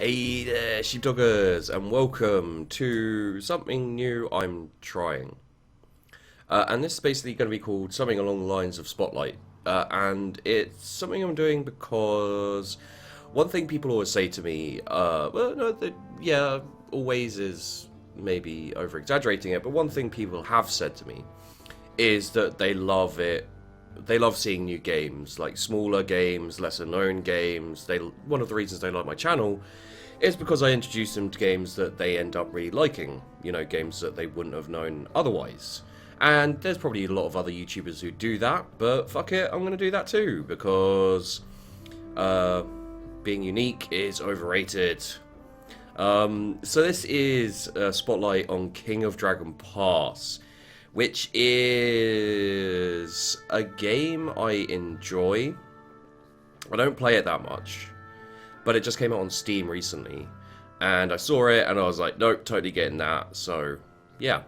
Hey there, sheepdoggers, and welcome to something new I'm trying. And this is basically going to be called something along the lines of Spotlight. And it's something I'm doing because one thing people always say to me, well, no, yeah, always is maybe over exaggerating it, but one thing people have said to me is that they love it. They love seeing new games, like smaller games, lesser known games. One of the reasons they like my channel is because I introduce them to games that they end up really liking. You know, games that they wouldn't have known otherwise. And there's probably a lot of other YouTubers who do that, but fuck it, I'm going to do that too, because being unique is overrated. So this is a Spotlight on King of Dragon Pass, which is a game I enjoy. I don't play it that much, but it just came out on Steam recently, and I saw it, and I was like, nope, totally getting that, so, yeah.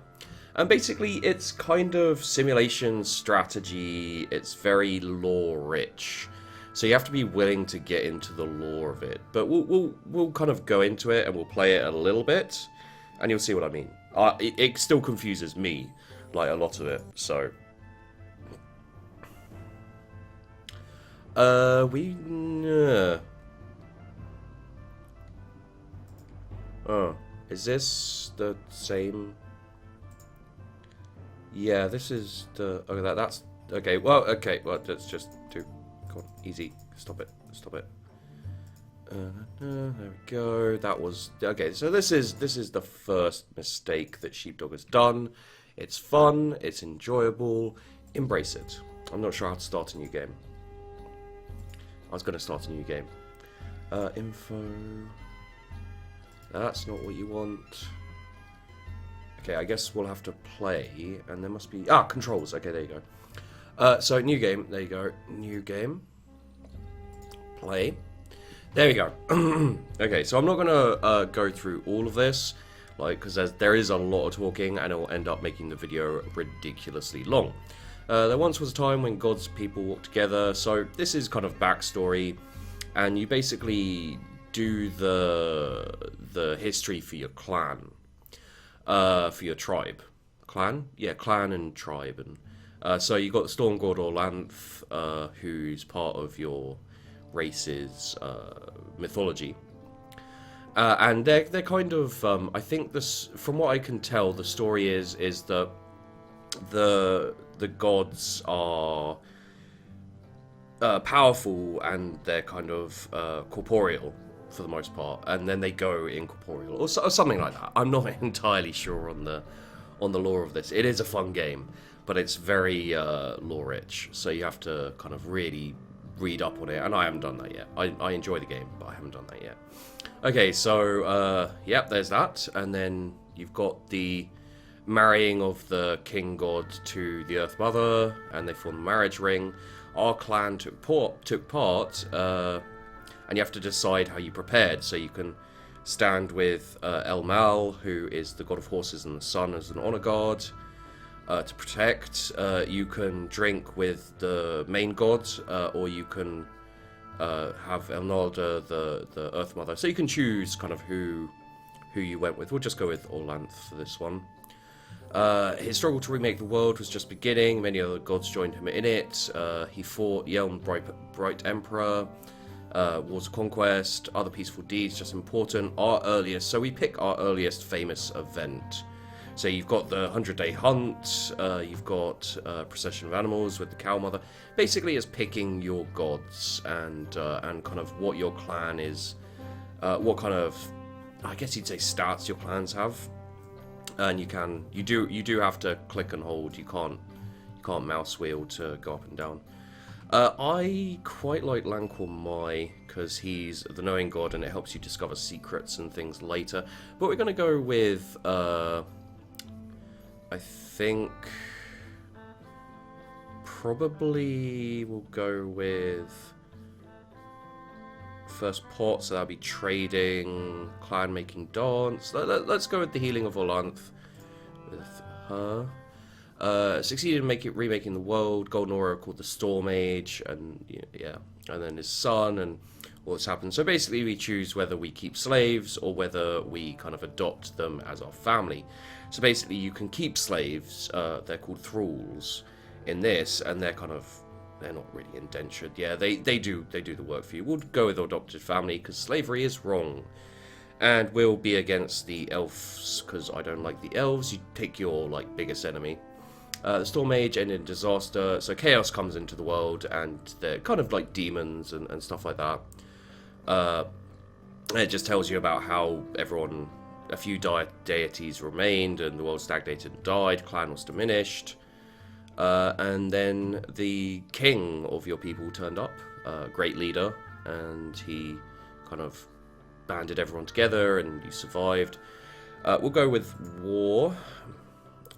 And basically, it's kind of simulation strategy, it's very lore-rich, so you have to be willing to get into the lore of it, but we'll kind of go into it, and we'll play it a little bit, and you'll see what I mean. It still confuses me, like a lot of it, so... Oh, is this the same? Yeah, this is the... Okay, that's... Okay, well, let's just do... Come on, easy. Stop it. There we go. That was... Okay, so this is the first mistake that Sheepdog has done. It's fun, it's enjoyable, embrace it. I'm not sure how to start a new game. I was going to start a new game. Info... That's not what you want. Okay, I guess we'll have to play, and there must be... controls. Okay, there you go. So, new game. There you go. New game. Play. There we go. Okay, so I'm not going to go through all of this, like, because there is a lot of talking, and it will end up making the video ridiculously long. There once was a time when God's people walked together, so this is kind of backstory, and you basically do the history for your clan, for your tribe. Clan? Yeah, clan and tribe. And so you got the Storm God Orlanth, who's part of your race's mythology. And they're kind of, I think this, from what I can tell, the story is that the gods are powerful, and they're kind of corporeal for the most part, and then they go incorporeal or something like that. I'm not entirely sure on the lore of this. It is a fun game, but it's very lore rich, so you have to kind of really read up on it, and I haven't done that yet. I enjoy the game, but I haven't done that yet. Okay, so yep, there's that, and then you've got the marrying of the king god to the Earth Mother, and they form the marriage ring. Our clan took part, and you have to decide how you prepared. So you can stand with El Mal, who is the god of horses and the sun, as an honor guard to protect. You can drink with the main god, or you can have Elnalda, the Earth Mother. So you can choose kind of who you went with. We'll just go with Orlanth for this one. His struggle to remake the world was just beginning. Many other gods joined him in it. He fought Yelm Bright Emperor, Wars of Conquest, other peaceful deeds, just important. So we pick our earliest famous event. So you've got the 100-day hunt, you've got procession of animals with the cow mother. Basically, it's picking your gods and kind of what your clan is, what kind of, I guess you'd say, stats your clans have. And you do have to click and hold. You can't mouse wheel to go up and down. I quite like Lancor Mai because he's the knowing god, and it helps you discover secrets and things later. But we're gonna go with I think probably we'll go with first pot, so that'll be trading, clan making dance. Let's go with the healing of Orlanth with her. Succeeded in remaking the world. Golden Aura called the Storm Age, and yeah, and then his son, and what's happened. So basically we choose whether we keep slaves or whether we kind of adopt them as our family. So basically you can keep slaves, they're called thralls in this, and they're not really indentured. Yeah, they do the work for you. We'll go with adopted family because slavery is wrong. And we'll be against the elves because I don't like the elves. You take your biggest enemy. The Storm Age ended in disaster, so chaos comes into the world, and they're kind of like demons and stuff like that. It just tells you about how a few deities remained, and the world stagnated and died, clan was diminished. And then the king of your people turned up, great leader, and he kind of banded everyone together, and you survived. We'll go with war.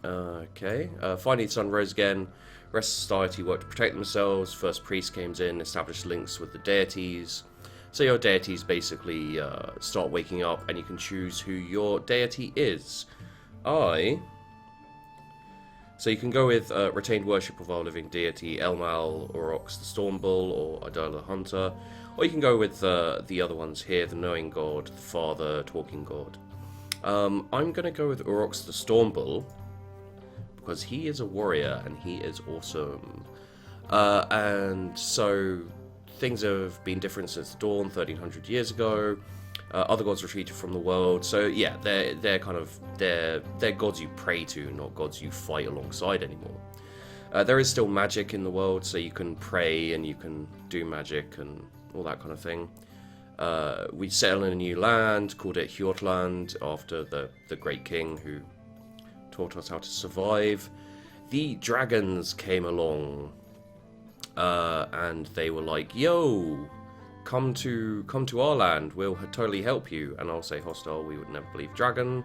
Okay. Finally, the sun rose again. Rest of society worked to protect themselves. First priest came in, established links with the deities. So your deities basically start waking up, and you can choose who your deity is. So you can go with retained worship of our living deity, Elmal, Aurochs the Storm Bull, or Idala the Hunter. Or you can go with the other ones here, the Knowing God, the Father, Talking God. I'm going to go with Aurochs the Storm Bull, because he is a warrior, and he is awesome. And so things have been different since the dawn, 1300 years ago. Other gods retreated from the world. So yeah, they're gods you pray to, not gods you fight alongside anymore. There is still magic in the world, so you can pray and you can do magic and all that kind of thing. We settled in a new land, called it Hjortland, after the great king who taught us how to survive. The dragons came along, and they were like, "Yo, come to our land. We'll totally help you." And I'll say hostile. We would never believe dragon.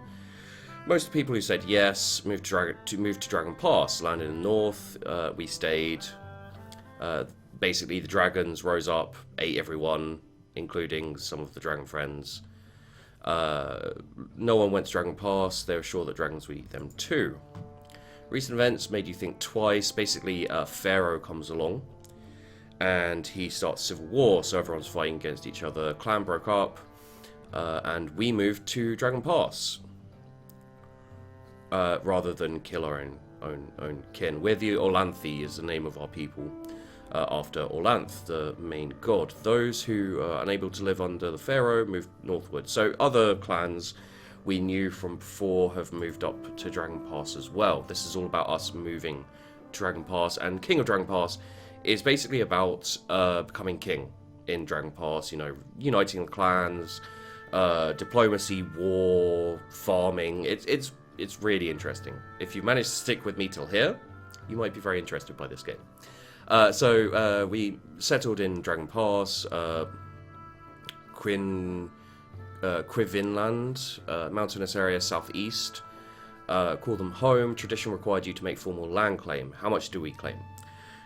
Most of the people who said yes moved to Dragon Pass, landed in the north. We stayed. Basically, the dragons rose up, ate everyone, including some of the dragon friends. No one went to Dragon Pass. They were sure that dragons would eat them too. Recent events made you think twice. Basically, Pharaoh comes along, and he starts civil war, so everyone's fighting against each other. Clan broke up, and we moved to Dragon Pass, rather than kill our own kin. We're the Orlanthi is the name of our people, after Orlanth, the main god. Those who are unable to live under the Pharaoh moved northward. So other clans we knew from before have moved up to Dragon Pass as well. This is all about us moving to Dragon Pass, and King of Dragon Pass is basically about becoming king in Dragon Pass, uniting the clans, diplomacy, war, farming. It's really interesting. If you manage to stick with me till here, you might be very interested by this game. So we settled in Dragon Pass, Quivinland, mountainous area southeast. Call them home. Tradition required you to make formal land claim. How much do we claim?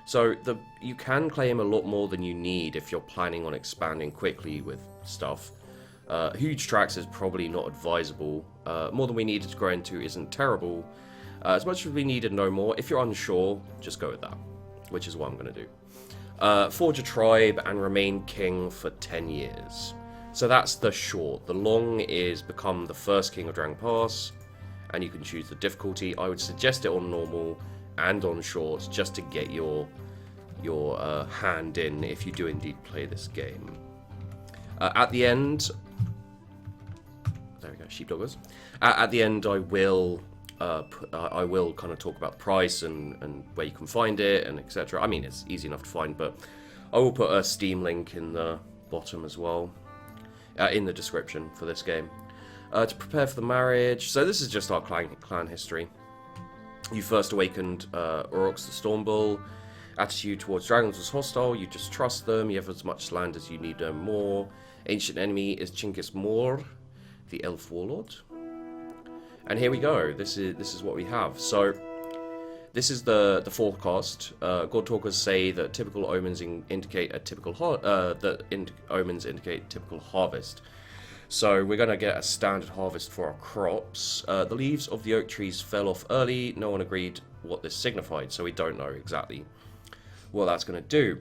So you can claim a lot more than you need if you're planning on expanding quickly with stuff. Huge tracts is probably not advisable. More than we needed to grow into isn't terrible. As much as we needed, no more. If you're unsure, just go with that, which is what I'm going to do. Forge a tribe and remain king for 10 years. So that's the short. The long is become the first king of Dragon Pass, and you can choose the difficulty. I would suggest it on normal and on short, just to get your hand in if you do indeed play this game. At the end, there we go, sheepdoggers. At the end, I will kind of talk about the price and where you can find it and etc. I mean, it's easy enough to find, but I will put a Steam link in the bottom as well, in the description for this game. To prepare for the marriage. So this is just our clan history. You first awakened Aurochs the Storm Bull. Attitude towards dragons was hostile. You just trust them. You have as much land as you need, no more. Ancient enemy is Chinggis Mor, the elf warlord. And here we go. This is what we have. So this is the forecast. God talkers say that typical omens indicate a typical omens indicate typical harvest. So we're going to get a standard harvest for our crops. The leaves of the oak trees fell off early. No one agreed what this signified, so we don't know exactly what that's going to do.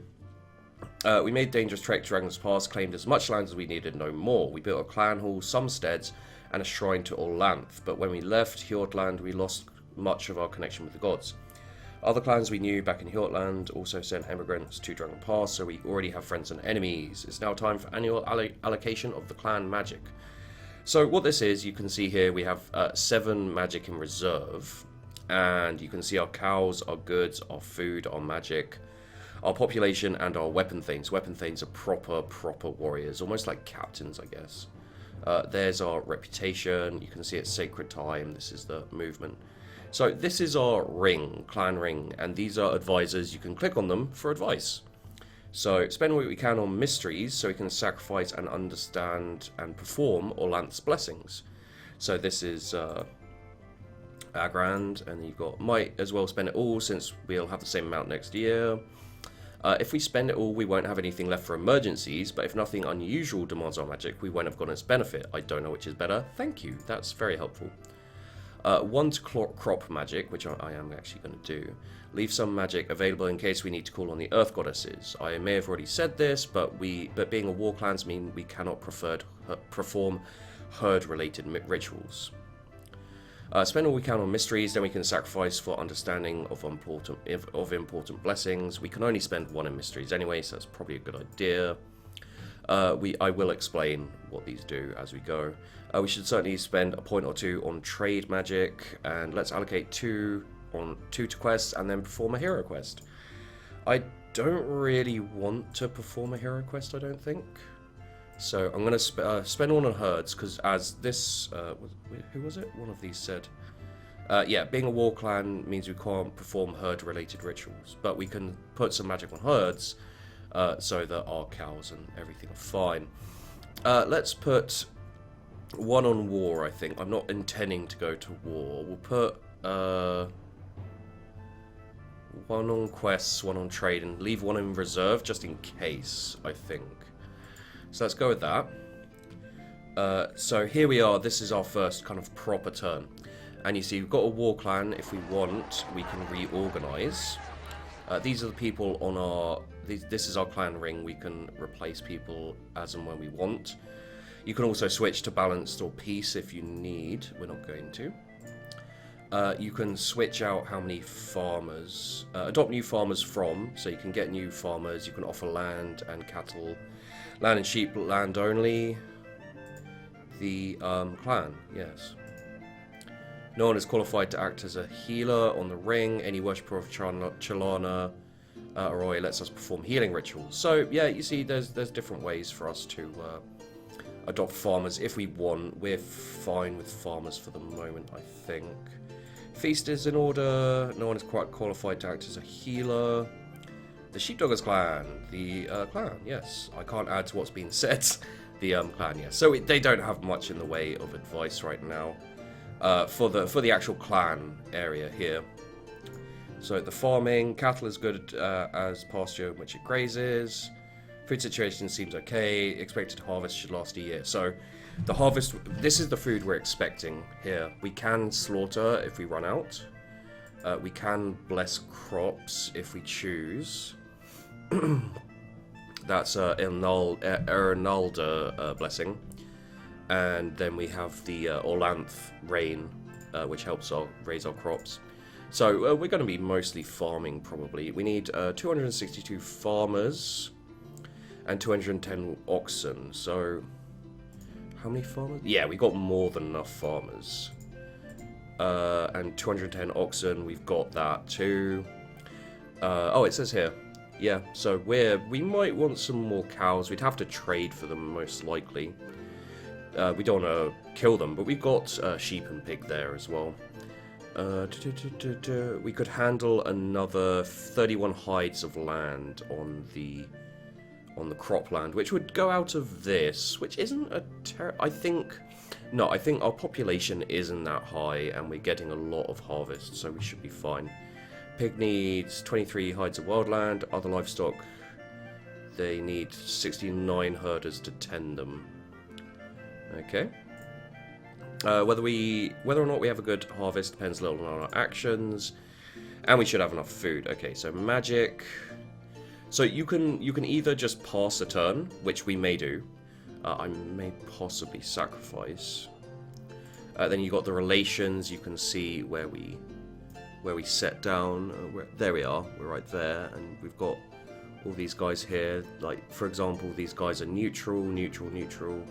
We made dangerous trek to Dragon's Pass, claimed as much land as we needed, no more. We built a clan hall, some steads, and a shrine to Orlanth. But when we left Hjortland, we lost much of our connection with the gods. Other clans we knew back in Hjortland also sent emigrants to Dragon Pass, so we already have friends and enemies. It's now time for annual allocation of the clan magic. So what this is, you can see here we have 7 magic in reserve, and you can see our cows, our goods, our food, our magic, our population, and our weapon thanes. Weapon thanes are proper warriors, almost like captains, I guess. There's our reputation. You can see it's sacred time. This is the movement. So this is our ring, clan ring, and these are advisors. You can click on them for advice. So spend what we can on mysteries so we can sacrifice and understand and perform Orlanth's blessings. So this is Agrand, and you've got might as well spend it all since we'll have the same amount next year. If we spend it all, we won't have anything left for emergencies, but if nothing unusual demands our magic, we won't have gone as benefit. I don't know which is better. Thank you, that's very helpful. 1 to crop magic, which I am actually going to do. Leave some magic available in case we need to call on the Earth Goddesses. I may have already said this, but being a war clans mean we cannot perform herd-related rituals. Spend all we can on mysteries, then we can sacrifice for understanding of important blessings. We can only spend 1 in mysteries anyway, so that's probably a good idea. I will explain what these do as we go. We should certainly spend a point or 2 on trade magic, and let's allocate 2 to quests and then perform a hero quest. I don't really want to perform a hero quest, I don't think. So I'm going to spend 1 on herds, because as this... who was it? One of these said... yeah, being a war clan means we can't perform herd-related rituals, but we can put some magic on herds so that our cows and everything are fine. Let's put 1 on war, I think. I'm not intending to go to war. We'll put 1 on quests, 1 on trade, and leave 1 in reserve just in case, I think. So let's go with that. So here we are. This is our first kind of proper turn. And you see, we've got a war clan. If we want, we can reorganize. These are the people on our... This is our clan ring. We can replace people as and when we want. You can also switch to balanced or peace if you need. We're not going to. You can switch out how many farmers... adopt new farmers from. So you can get new farmers. You can offer land and cattle. Land and sheep, land only. The clan, yes. No one is qualified to act as a healer on the ring. Any worshipper of Chalana Arroy lets us perform healing rituals. So yeah, you see, there's different ways for us to adopt farmers if we want. We're fine with farmers for the moment, I think. Feast is in order. No one is quite qualified to act as a healer. The Sheepdoggers clan, the clan, yes. I can't add to what's been said. The clan, yes. So they don't have much in the way of advice right now for the actual clan area here. So the farming, cattle is good as pasture in which it grazes. Food situation seems okay. Expected harvest should last a year. So the harvest, this is the food we're expecting here. We can slaughter if we run out. We can bless crops if we choose. That's Ernalda blessing. And then we have the Orlanth rain, which helps raise our crops. So we're going to be mostly farming, probably. We need 262 farmers and 210 oxen. So how many farmers? Yeah, we got more than enough farmers. And 210 oxen, we've got that too. Oh, it says here. Yeah, so we might want some more cows. We'd have to trade for them, most likely. We don't want to kill them, but we've got sheep and pig there as well. We could handle another 31 hides of land on the cropland, which would go out of this, which isn't a I think our population isn't that high, and we're getting a lot of harvest, so we should be fine. Pig needs 23 hides of wildland. Other livestock, they need 69 herders to tend them. Okay. Whether or not we have a good harvest depends a little on our actions, and we should have enough food. Okay, so magic. So you can either just pass a turn, which we may do. I may possibly sacrifice. Then you got the relations. You can see where we set down. There we are. We're right there, and we've got all these guys here. Like, for example, these guys are neutral, neutral, neutral.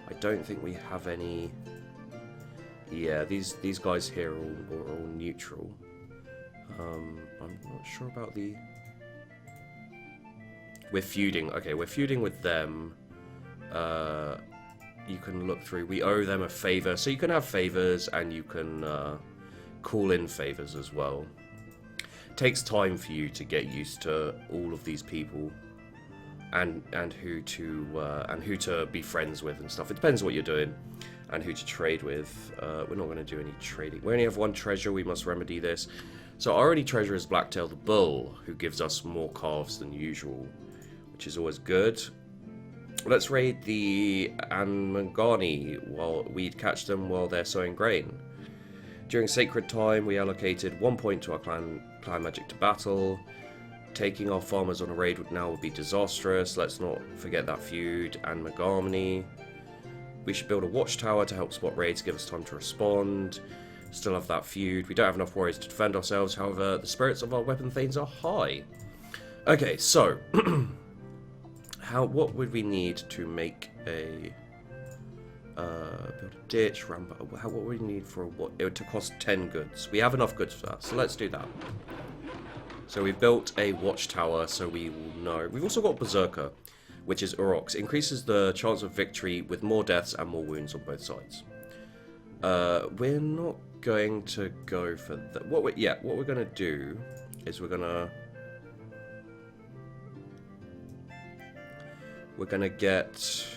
I don't think we have any. Yeah, these guys here are all neutral. I'm not sure about the. We're feuding. Okay, we're feuding with them. You can look through. We owe them a favor, so you can have favors, and you can call in favors as well. It takes time for you to get used to all of these people, and who to be friends with and stuff. It depends what you're doing, and who to trade with. We're not going to do any trading. We only have one treasure. We must remedy this. So our only treasure is Blacktail the Bull, who gives us more calves than usual, which is always good. Let's raid the Anmangani while we'd catch them while they're sowing grain. During sacred time, we allocated 1 point to our clan magic to battle. Taking our farmers on a raid would be disastrous. Let's not forget that feud. Anmangani. We should build a watchtower to help spot raids, give us time to respond. Still have that feud. We don't have enough warriors to defend ourselves. However, the spirits of our weapon thanes are high. Okay, so what would we need to make a build a ditch? What would we need for what? It would cost 10 goods. We have enough goods for that, so let's do that. So we've built a watchtower, so we will know. We've also got Berserker, which is Urox. Increases the chance of victory with more deaths and more wounds on both sides. We're not going to go for that. What we're going to do is we're going to get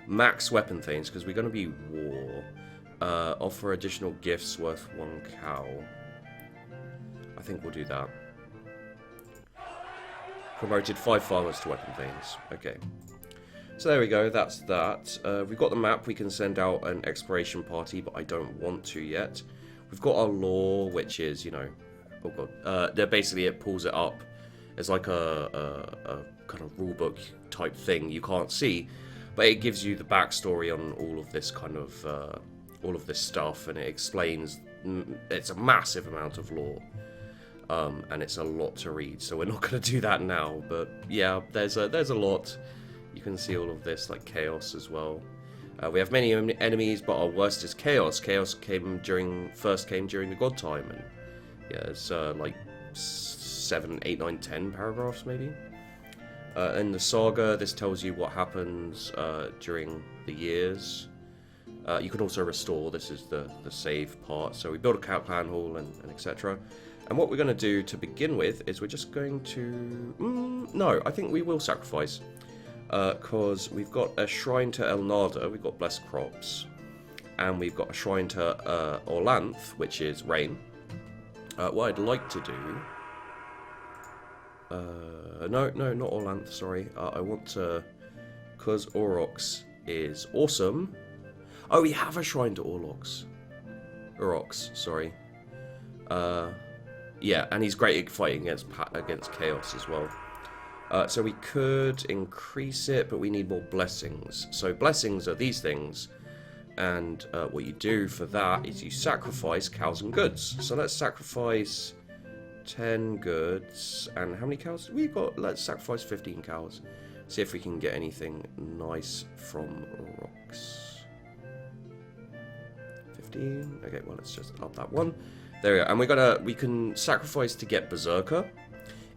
max weapon things because we're going to be war. Offer additional gifts worth 1 cow. I think we'll do that. Promoted 5 farmers to weapon things. Okay. So there we go, that's that. We've got the map, we can send out an exploration party, but I don't want to yet. We've got our lore, which is, you know, oh god, basically it pulls it up as like a kind of rulebook type thing you can't see, but it gives you the backstory on all of this kind of, all of this stuff, and it explains, it's a massive amount of lore. And it's a lot to read, so we're not going to do that now, but yeah, there's a lot. You can see all of this, like chaos as well. We have many enemies, but our worst is chaos. Chaos first came during the god time, and yeah, it's like 7, 8, 9, 10 paragraphs maybe. In the saga, this tells you what happens during the years. You can also restore. This is the save part. So we build a clan hall and etc. And what we're going to do to begin with is we're just going to... no, I think we will sacrifice. Because we've got a shrine to El Nada, we've got blessed crops. And we've got a shrine to Orlanth, which is rain. What I'd like to do... no, not Orlanth, sorry. I want to... Because Aurochs is awesome. Oh, we have a shrine to Aurochs, sorry. Yeah, and he's great at fighting against chaos as well. So we could increase it, but we need more blessings. So blessings are these things, and what you do for that is you sacrifice cows and goods. So let's sacrifice 10 goods, and how many cows we've got? Let's sacrifice 15 cows. See if we can get anything nice from rocks. 15. Okay, well let's just up that one. There we go, and we can sacrifice to get Berserker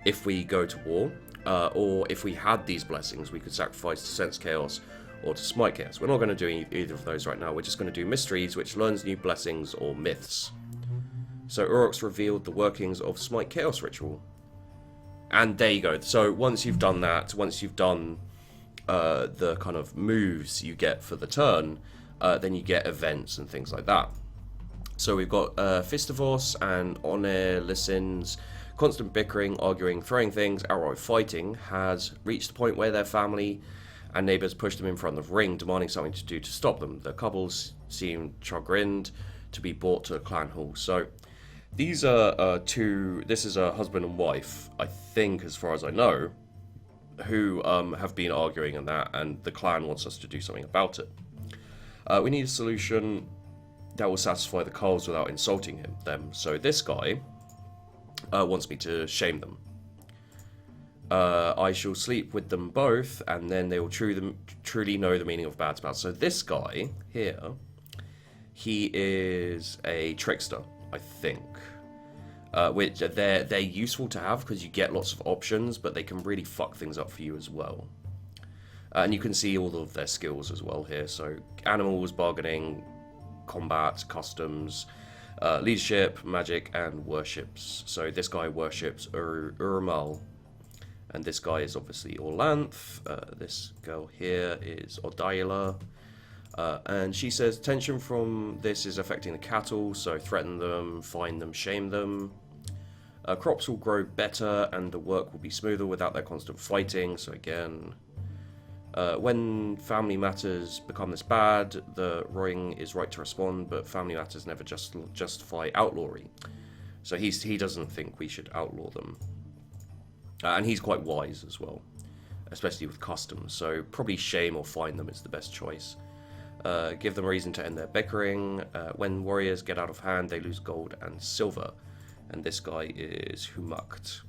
if we go to war, or if we had these blessings, we could sacrifice to sense chaos or to smite chaos. We're not going to do either of those right now. We're just going to do mysteries, which learns new blessings or myths. So Urox revealed the workings of smite chaos ritual, and there you go. So once you've done that, once you've done the kind of moves you get for the turn, then you get events and things like that. So we've got Fistivos and Honor listens. Constant bickering, arguing, throwing things, outright fighting has reached the point where their family and neighbours push them in front of the ring, demanding something to do to stop them. The couples seem chagrined to be brought to a clan hall. So These are two. This is a husband and wife, I think, as far as I know, who have been arguing and that, and the clan wants us to do something about it. We need a solution that will satisfy the Carls without insulting them. So this guy wants me to shame them. I shall sleep with them both, and then they will truly know the meaning of bad spells. So this guy here, he is a trickster, I think. Which they're useful to have because you get lots of options, but they can really fuck things up for you as well. And you can see all of their skills as well here. So animals, bargaining, combat, customs, leadership, magic, and worships. So this guy worships Urmal. And this guy is obviously Orlanth. This girl here is Odaila. And she says tension from this is affecting the cattle, so threaten them, fine them, shame them. Crops will grow better and the work will be smoother without their constant fighting, so again. When family matters become this bad, the Roing is right to respond, but family matters never justify outlawry. So he doesn't think we should outlaw them. And he's quite wise as well, especially with customs, so probably shame or fine them is the best choice. Give them a reason to end their bickering. When warriors get out of hand, they lose gold and silver. And this guy is Humakt.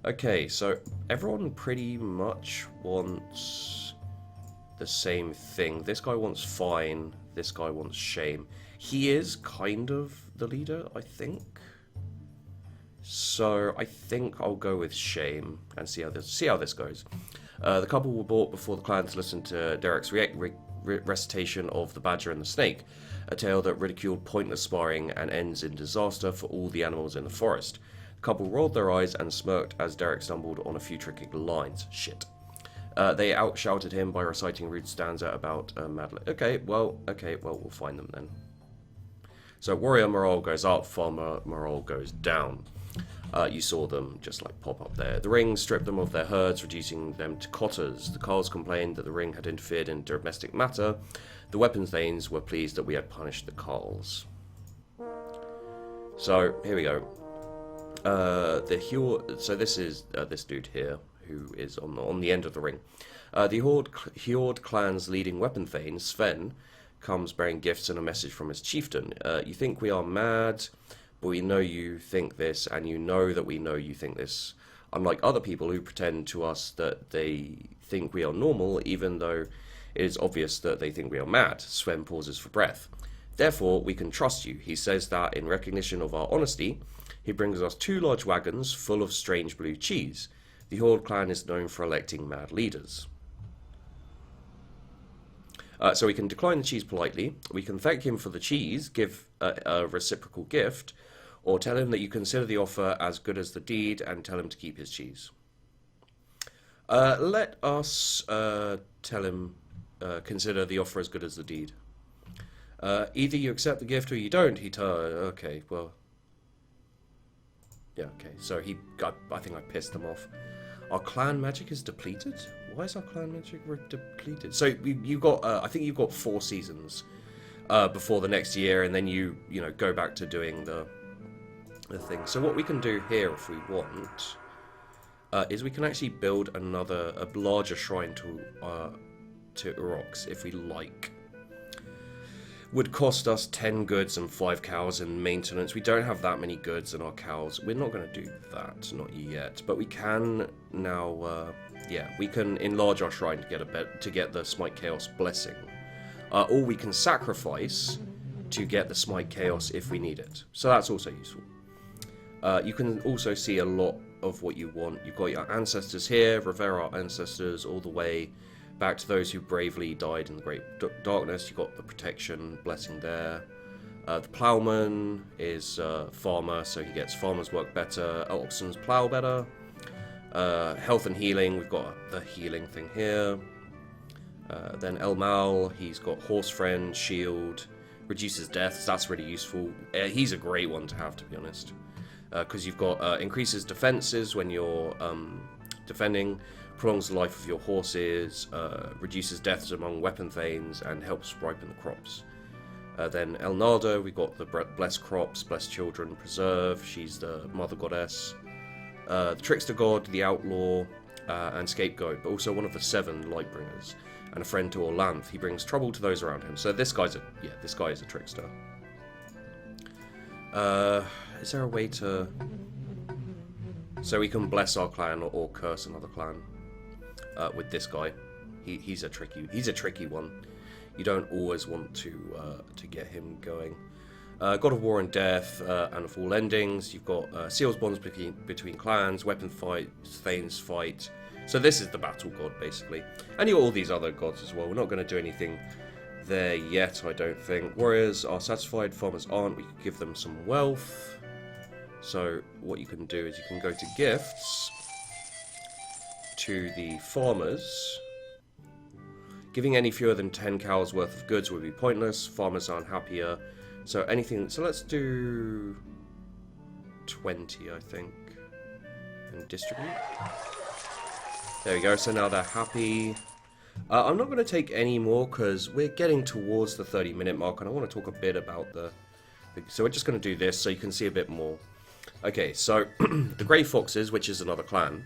Okay, so everyone pretty much wants the same thing. This guy wants fine. This guy wants shame. He is kind of the leader, I think. So I think I'll go with shame and see how this goes. The couple were brought before the clans listened to Derek's recitation of the badger and the snake, a tale that ridiculed pointless sparring and ends in disaster for all the animals in the forest. The couple rolled their eyes and smirked as Derek stumbled on a few tricky lines. Shit. They outshouted him by reciting rude stanza about Madeline. Okay, well, we'll find them then. So warrior morale goes up, farmer morale goes down. You saw them just like pop up there. The ring stripped them of their herds, reducing them to cotters. The Carls complained that the ring had interfered in domestic matter. The weapon thanes were pleased that we had punished the Carls. So here we go. So this is this dude here who is on the end of the ring. The Horde clan's leading weapon thane, Sven, comes bearing gifts and a message from his chieftain. You think we are mad? But we know you think this, and you know that we know you think this. Unlike other people who pretend to us that they think we are normal, even though it is obvious that they think we are mad. Sven pauses for breath. Therefore, we can trust you. He says that in recognition of our honesty, he brings us 2 large wagons full of strange blue cheese. The Horde clan is known for electing mad leaders. So we can decline the cheese politely. We can thank him for the cheese, give a reciprocal gift, or tell him that you consider the offer as good as the deed and tell him to keep his cheese. Let us tell him, consider the offer as good as the deed. Either you accept the gift or you don't. Okay, well. Yeah, okay. So I think I pissed them off. Our clan magic is depleted? Why is our clan magic depleted? So you got, I think you've got 4 seasons before the next year, and then you go back to doing the thing. So what we can do here, if we want, is we can actually build a larger shrine to Urox, if we like. Would cost us 10 goods and 5 cows in maintenance. We don't have that many goods in our cows. We're not going to do that, not yet. But we can now, we can enlarge our shrine to get the Smite Chaos blessing. Or we can sacrifice to get the Smite Chaos if we need it. So that's also useful. You can also see a lot of what you want. You've got your ancestors here, revere our ancestors all the way back to those who bravely died in the Great Darkness. You've got the protection blessing there. The plowman is farmer, so he gets farmer's work better. Oxen's plow better. Health and healing, we've got the healing thing here. Then Elmal, he's got horse friend, shield, reduces deaths, that's really useful. He's a great one to have, to be honest. Because you've got increases defenses when you're defending, prolongs the life of your horses, reduces deaths among weapon thanes, and helps ripen the crops. Then Elnada, we've got the blessed crops, blessed children, preserve. She's the mother goddess. The trickster god, the outlaw, and scapegoat, but also one of the 7 lightbringers, and a friend to Orlanth. He brings trouble to those around him. So this guy is a trickster. Is there a way to... So we can bless our clan or curse another clan with this guy. He's a tricky one. You don't always want to get him going. God of War and Death and of all endings. You've got seals bonds between clans, weapon fights, thanes fight. So this is the battle god basically, and you got all these other gods as well. We're not going to do anything there yet, I don't think. Warriors are satisfied, farmers aren't. We could give them some wealth. So what you can do is you can go to gifts to the farmers. Giving any fewer than 10 cows worth of goods would be pointless. Farmers aren't happier. So anything. So let's do 20, I think, and distribute. There we go. So now they're happy. I'm not going to take any more because we're getting towards the 30-minute mark, and I want to talk a bit about the. So we're just going to do this so you can see a bit more. Okay, so the Grey Foxes, which is another clan,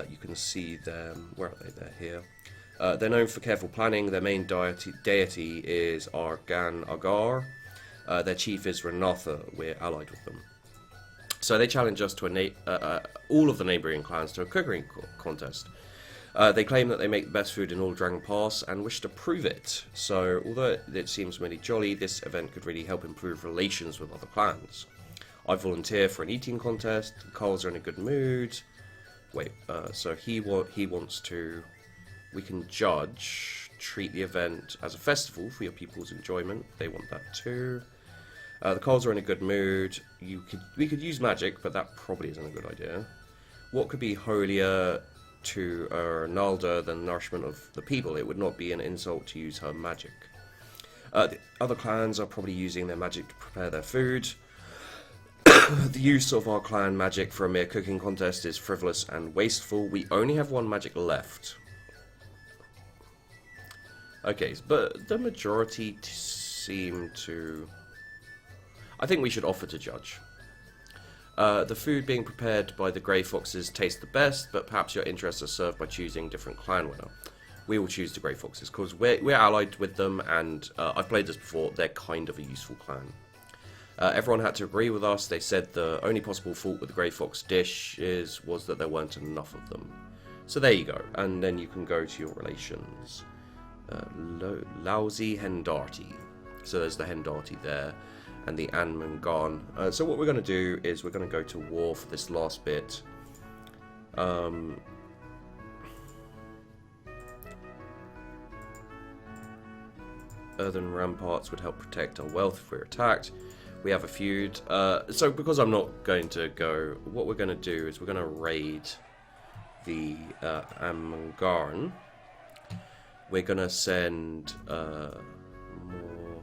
you can see them. Where are they? They're here. They're known for careful planning. Their main deity is Argan Agar. Their chief is Renatha. We're allied with them. So they challenge us to all of the neighbouring clans to a cooking contest. They claim that they make the best food in all Dragon Pass and wish to prove it. So although it seems really jolly, this event could really help improve relations with other clans. I volunteer for an eating contest. The Carls are in a good mood. Wait, so he wants to... We can judge, treat the event as a festival for your people's enjoyment. They want that too. The Carls are in a good mood. We could use magic, but that probably isn't a good idea. What could be holier to Nalda than the nourishment of the people? It would not be an insult to use her magic. The other clans are probably using their magic to prepare their food. The use of our clan magic for a mere cooking contest is frivolous and wasteful. We only have 1 magic left. Okay, but the majority seem to... I think we should offer to judge. The food being prepared by the Grey Foxes tastes the best, but perhaps your interests are served by choosing different clan winner. We will choose the Grey Foxes, because we're allied with them, and I've played this before, they're kind of a useful clan. Everyone had to agree with us. They said the only possible fault with the Grey Fox dishes was that there weren't enough of them. So there you go, and then you can go to your relations. Lousy Hendarty. So there's the Hendarty there, and the Anmangan. So what we're going to do is we're going to go to war for this last bit. Earthen ramparts would help protect our wealth if we're attacked. We have a feud. So because I'm not going to go, what we're going to do is we're going to raid the Anmangan. We're going to send more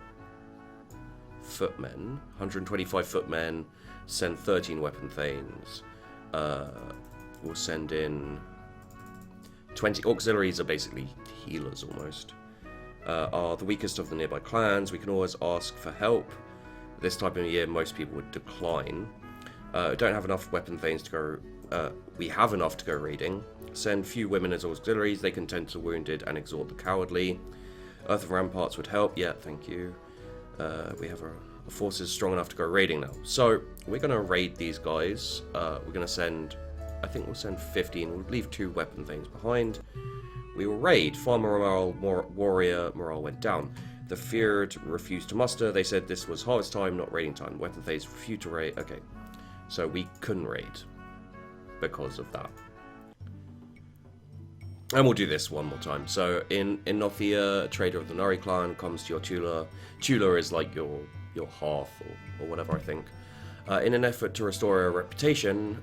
footmen, 125 footmen, send 13 weapon thanes. We'll send in 20 auxiliaries, are basically healers almost. Are the weakest of the nearby clans. We can always ask for help. This type of year, most people would decline. Don't have enough weapon thanes to go... we have enough to go raiding. Send few women as auxiliaries. They can tend to the wounded and exhort the cowardly. Earth ramparts would help. Yeah, thank you. We have our forces strong enough to go raiding now. So, we're going to raid these guys. We're going to send... I think we'll send 15. We'll leave 2 weapon thanes behind. We will raid. Farmer morale, warrior morale went down. The feared refused to muster. They said this was harvest time, not raiding time. Weapon thanes refused to raid. Okay, so we couldn't raid because of that. And we'll do this one more time. So in Nothia, trader of the Nari clan, comes to your Tula. Tula is like your hearth or whatever, I think. In an effort to restore a reputation,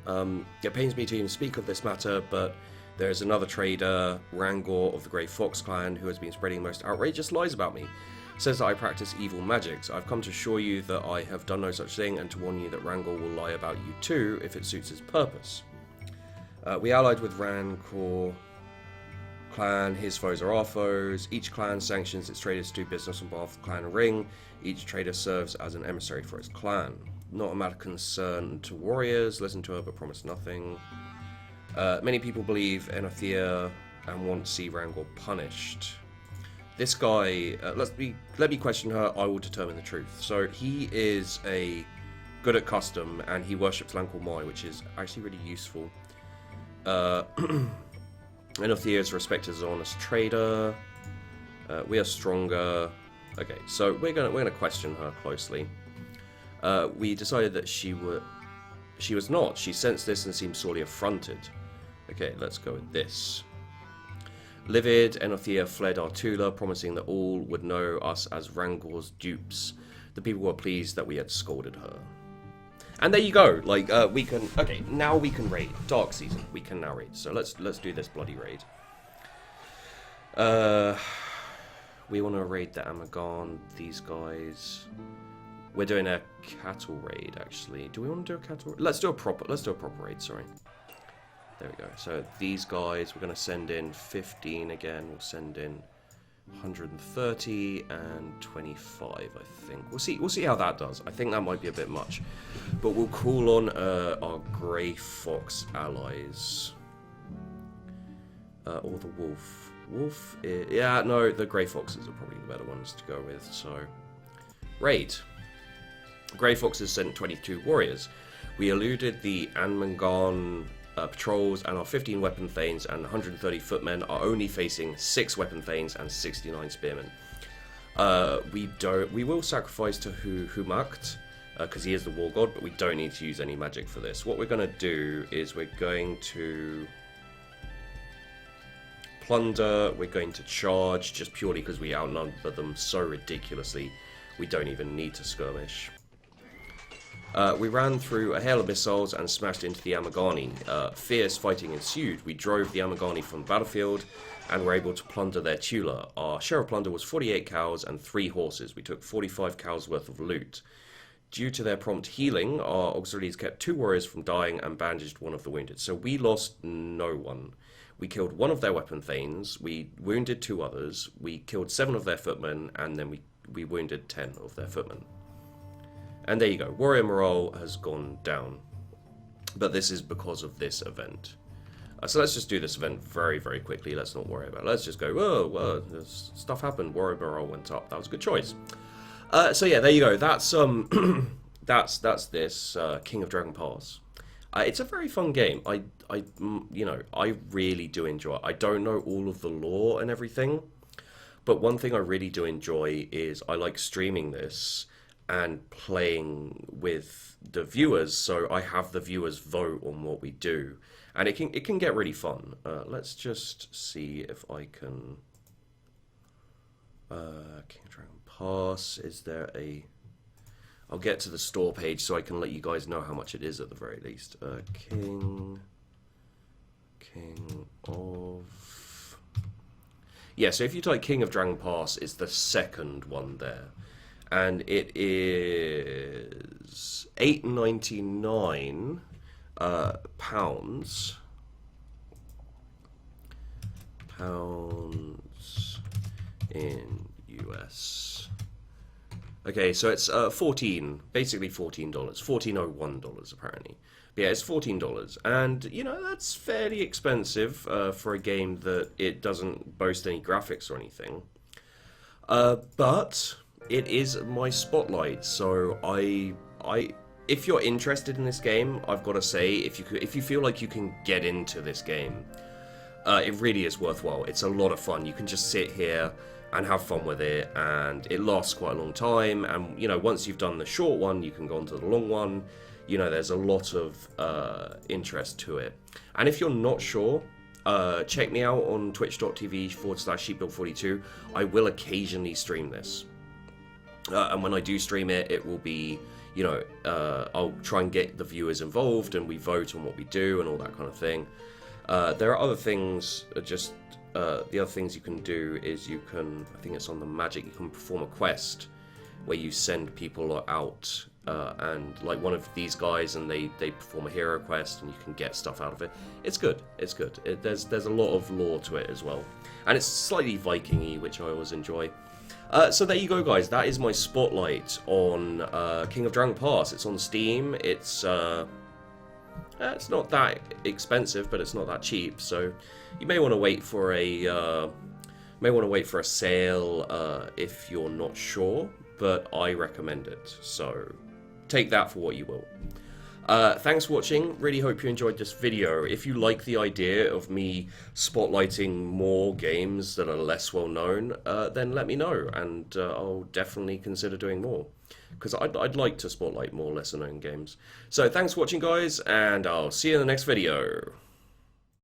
it pains me to even speak of this matter, but there's another trader, Rangor of the Grey Fox clan, who has been spreading most outrageous lies about me. Says that I practice evil magics. I've come to assure you that I have done no such thing, and to warn you that Rangor will lie about you too, if it suits his purpose. We allied with Rancor. clan, his foes are our foes. Each clan sanctions its traders to do business on behalf of the clan ring. Each trader serves as an emissary for its clan. Not a matter of concern to warriors. Listen to her, but promise nothing. Many people believe Enothea and want to see Rangor punished. This guy, let me question her. I will determine the truth. So he is good at custom, and he worships Lankor Mai, which is actually really useful. Enothea is respected as an honest trader. We are stronger. Okay, so we're gonna question her closely. We decided that she was not. She sensed this and seemed sorely affronted. Okay, let's go with this. Livid, Enothea fled Artula, promising that all would know us as Rangor's dupes. The people were pleased that we had scolded her. And there you go. Like we can. Okay, now we can raid. Dark Season. We can now raid. So let's do this bloody raid. We want to raid the Amagon. These guys. We're doing a cattle raid, actually. Do we want to do a cattle? Let's do a proper raid. Sorry. There we go. So these guys, we're going to send in 15 again. We'll send in 130 and 25, I think. We'll see how that does. I think that might be a bit much. But we'll call on our Grey Fox allies. Or the Wolf. Yeah, no, the Grey Foxes are probably the better ones to go with. So, raid. Grey Foxes sent 22 warriors. We eluded the Anmangan patrols, and our 15 weapon thanes and 130 footmen are only facing 6 weapon thanes and 69 spearmen. We will sacrifice to Humakt because he is the war god, but we don't need to use any magic for this. What we're going to do is we're going to plunder, we're going to charge just purely because we outnumber them so ridiculously. We don't even need to skirmish. We ran through a hail of missiles and smashed into the Amagani. Fierce fighting ensued. We drove the Amagani from the battlefield and were able to plunder their Tula. Our share of plunder was 48 cows and 3 horses. We took 45 cows worth of loot. Due to their prompt healing, our auxiliaries kept 2 warriors from dying and bandaged 1 of the wounded. So we lost no one. We killed 1 of their weapon thanes. We wounded 2 others. We killed 7 of their footmen, and then we wounded 10 of their footmen. And there you go. Warrior morale has gone down. But this is because of this event. So let's just do this event very, very quickly. Let's not worry about it. Let's just go, whoa, stuff happened. Warrior morale went up. That was a good choice. So yeah, there you go. That's that's this King of Dragon Pass. It's a very fun game. I really do enjoy it. I don't know all of the lore and everything, but one thing I really do enjoy is I like streaming this and playing with the viewers, so I have the viewers vote on what we do, and it can get really fun. Let's just see if I can. King of Dragon Pass. Is there a? I'll get to the store page so I can let you guys know how much it is at the very least. King of. Yeah, so if you type King of Dragon Pass, it's the second one there. And it is £8.99 pounds in US. Okay, so it's basically $14, $14.01 apparently. But yeah, it's $14, and that's fairly expensive for a game that it doesn't boast any graphics or anything. But it is my spotlight, so if you're interested in this game, I've got to say, if you feel like you can get into this game, it really is worthwhile. It's a lot of fun. You can just sit here and have fun with it, and it lasts quite a long time. And once you've done the short one, you can go on to the long one. There's a lot of interest to it. And if you're not sure, check me out on twitch.tv/sheepbuild42. I will occasionally stream this. And when I do stream it, it will be, I'll try and get the viewers involved, and we vote on what we do and all that kind of thing. There are other things, the other things you can do is you can, I think it's on the Magic, you can perform a quest where you send people out and like one of these guys, and they perform a hero quest, and you can get stuff out of it. It's good. It's good. There's a lot of lore to it as well, and it's slightly Viking-y, which I always enjoy. So there you go, guys. That is my spotlight on King of Dragon Pass. It's on Steam. It's not that expensive, but it's not that cheap. So you may want to wait for a sale if you're not sure. But I recommend it. So take that for what you will. Thanks for watching. Really hope you enjoyed this video. If you like the idea of me spotlighting more games that are less well known, then let me know, and I'll definitely consider doing more, because I'd like to spotlight more lesser known games. So thanks for watching, guys, and I'll see you in the next video.